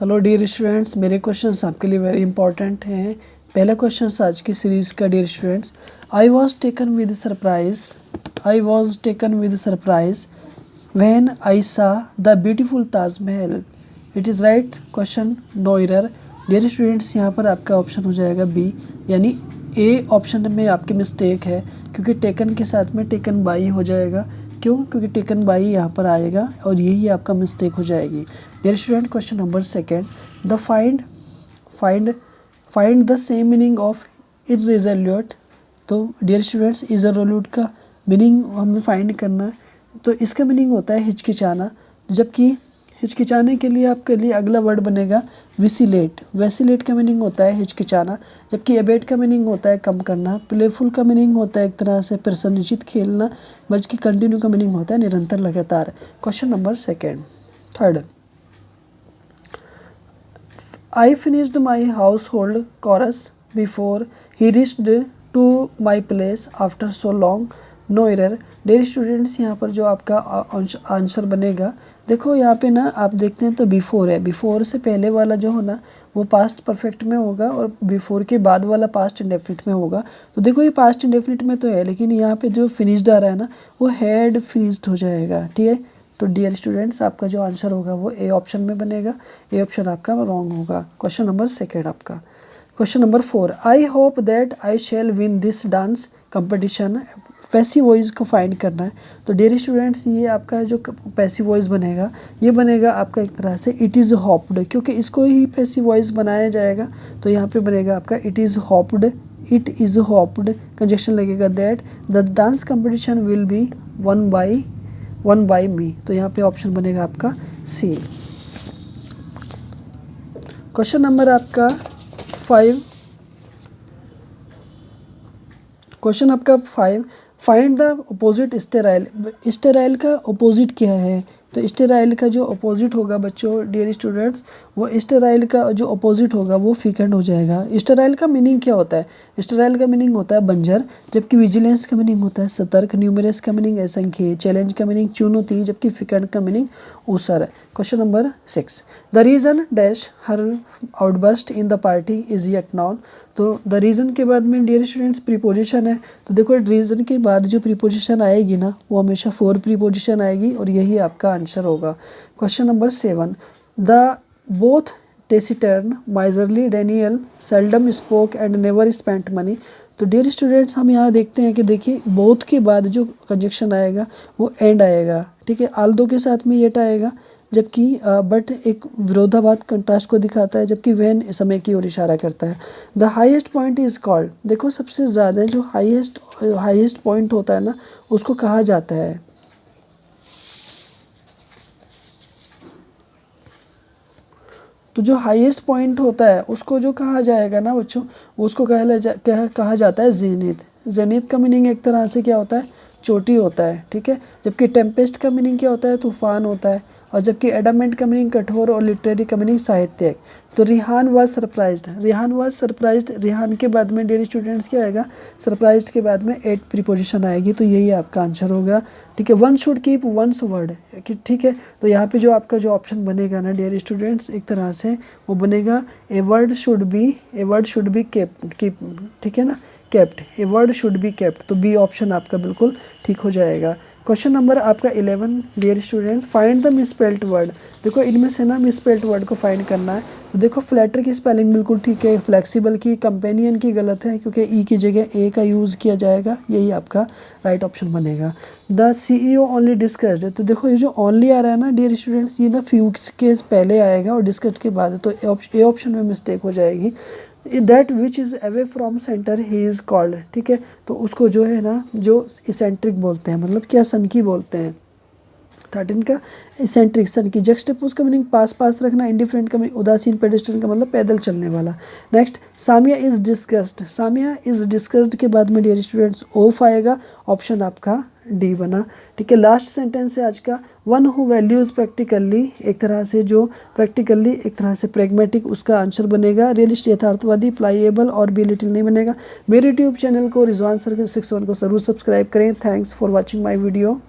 Hello dear students, मेरे questions आपके लिए वेरी इंपॉर्टेंट हैं। पहला क्वेश्चन आज की सीरीज़ का dear students, I was taken with surprise when I saw the beautiful Taj Mahal. It is right question, no error. Dear students, यहाँ पर आपका ऑप्शन हो जाएगा बी, यानी ए ऑप्शन में आपकी मिस्टेक है, क्योंकि टेकन के साथ में टेकन बाई हो जाएगा। क्यों? क्योंकि टेकन बाई यहाँ पर आएगा और यही आपका मिस्टेक हो जाएगी। Dear student, question number second, the find the same meaning of irresolute. तो डियर स्टूडेंट्स, इररेजोल्यूट का मीनिंग हमें फाइंड करना है। तो इसका मीनिंग होता है हिचकिचाना, जबकि हिचकिचाने के लिए आपके लिए अगला वर्ड बनेगा विसिलेट। वैसिलेट का मीनिंग होता है हिचकिचाना, जबकि एबेट का मीनिंग होता है कम करना। प्लेफुल का मीनिंग होता है एक तरह से प्रसन्नचित खेलना, बल्कि कंटिन्यू का मीनिंग होता है निरंतर, लगातार। Question number third, I finished my household chores before he reached to my place after so long. No error. Dear students, यहाँ पर जो आपका आंसर बनेगा, देखो यहाँ पे ना आप देखते हैं तो बिफोर है। बिफोर से पहले वाला जो हो ना वो पास्ट परफेक्ट में होगा और बिफोर के बाद वाला पास्ट इंडेफिनिट में होगा। तो देखो ये पास्ट इंडेफिनिट में तो है, लेकिन यहाँ पे जो फिनिश्ड आ रहा है ना वो हैड फिनिश्ड हो जाएगा। ठीक है, तो डियर स्टूडेंट्स, आपका जो आंसर होगा वो ए ऑप्शन में बनेगा। ए ऑप्शन आपका रॉन्ग होगा। क्वेश्चन नंबर सेकेंड आपका। Question number 4, I hope that I shall win this dance competition. Passive voice को फाइंड करना है। तो डियर स्टूडेंट्स, ये आपका जो पैसिव वॉइस बनेगा ये बनेगा आपका एक तरह से इट इज़ होप्ड, क्योंकि इसको ही पैसिव वॉइस बनाया जाएगा। तो यहाँ पे बनेगा आपका it is hoped. It is hoped conjunction लगेगा that the dance competition will be won by me. तो यहाँ पे ऑप्शन बनेगा आपका सी। क्वेश्चन नंबर आपका 5, क्वेश्चन आपका 5, find the opposite sterile. Sterile का अपोजिट क्या है? तो स्टेराइल का जो अपोजिट होगा बच्चों, डियर स्टूडेंट्स, वो स्टेराइल का जो अपोजिट होगा वो फीकेंड हो जाएगा। स्टेराइल का मीनिंग क्या होता है? स्टेराइल का मीनिंग होता है बंजर, जबकि विजिलेंस का मीनिंग होता है सतर्क, न्यूमरस का मीनिंग असंख्य, चैलेंज का मीनिंग चुनौती, जबकि फीकेंड का मीनिंग ऊसर है। Question number 6, the reason dash her outburst in the party is yet non. तो द रीज़न के बाद में डियर स्टूडेंट्स प्रीपोजिशन है। तो देखो रीज़न के बाद जो प्रीपोजिशन आएगी ना वो हमेशा 4 प्रीपोजिशन आएगी और यही आपका आंसर होगा। Question number 7, the both taciturn miserly Daniel seldom spoke and never spent money. तो डियर स्टूडेंट्स, हम यहाँ देखते हैं कि देखिए बोथ के बाद जो कंजक्शन आएगा वो एंड आएगा। ठीक है, आल्दो के साथ में येट आएगा, जबकि बट एक विरोधाभास कंट्रास्ट को दिखाता है, जबकि वैन समय की ओर इशारा करता है। The highest point is called. देखो सबसे ज़्यादा जो हाईएस्ट पॉइंट होता है ना उसको कहा जाता है, तो जो हाईएस्ट पॉइंट होता है उसको जो कहा जाएगा ना बच्चों, उसको कहा जाता है जेनिथ। जेनिथ का मीनिंग एक तरह से क्या होता है? चोटी होता है। ठीक है, जबकि टेम्पेस्ट का मीनिंग क्या होता है? तूफान होता है। और जबकि एडामेंट का मीनिंग कठोर और लिटरेरी का मीनिंग साहित्यिक। तो रिहान वाज सरप्राइज्ड। रिहान के बाद में डियर स्टूडेंट्स क्या आएगा? सरप्राइज्ड के बाद में 8 प्रीपोजिशन आएगी, तो यही आपका आंसर होगा। ठीक है, one should keep once word. ठीक है, तो यहाँ पे जो आपका जो ऑप्शन बनेगा ना डियर स्टूडेंट्स, एक तरह से वो बनेगा A word should be keep. ठीक है ना, kept, A word should be kept. तो बी ऑप्शन आपका बिल्कुल ठीक हो जाएगा। क्वेश्चन नंबर आपका 11, dear students, find the misspelled word. देखो इनमें से ना मिसस्पेल्ड वर्ड को फाइंड करना है। तो देखो फ्लैटर की स्पेलिंग बिल्कुल ठीक है, फ्लेक्सिबल की, कंपेनियन की गलत है, क्योंकि ई की जगह ए का यूज़ किया जाएगा, यही आपका राइट ऑप्शन बनेगा। The CEO only discussed. तो देखो ये जो ओनली आ रहा है ना डियर स्टूडेंट्स, ये ना फ्यू के पहले आएगा और डिस्कस्ड के बाद, तो ए ऑप्शन में मिस्टेक हो जाएगी। That which is away from centre he is called. ठीक है, तो उसको जो है ना जो इसेंट्रिक बोलते हैं, मतलब क्या सनकी बोलते हैं। 13 का इसेंट्रिक, सनकी। जक्सटेपोज का मीनिंग पास रखना, इंडिफरेंट का मीनिंग उदासीन, पेडेस्ट्रियन का मतलब पैदल चलने वाला। नेक्स्ट, सामिया इज़ डिस्कस्ड के बाद में डियर स्टूडेंट्स ऑफ आएगा, ऑप्शन आपका डी बना। ठीक है, लास्ट सेंटेंस है आज का, वन हु वैल्यूज़ प्रैक्टिकली, एक तरह से जो प्रैक्टिकली एक तरह से प्रेगमेटिक, उसका आंसर बनेगा। रियलिस्ट, यथार्थवादी, प्लाइएबल और बी लिटिल नहीं बनेगा। मेरे यूट्यूब चैनल को रिजवान सर्कल 61 को ज़रूर सब्सक्राइब करें। Thanks for watching my video.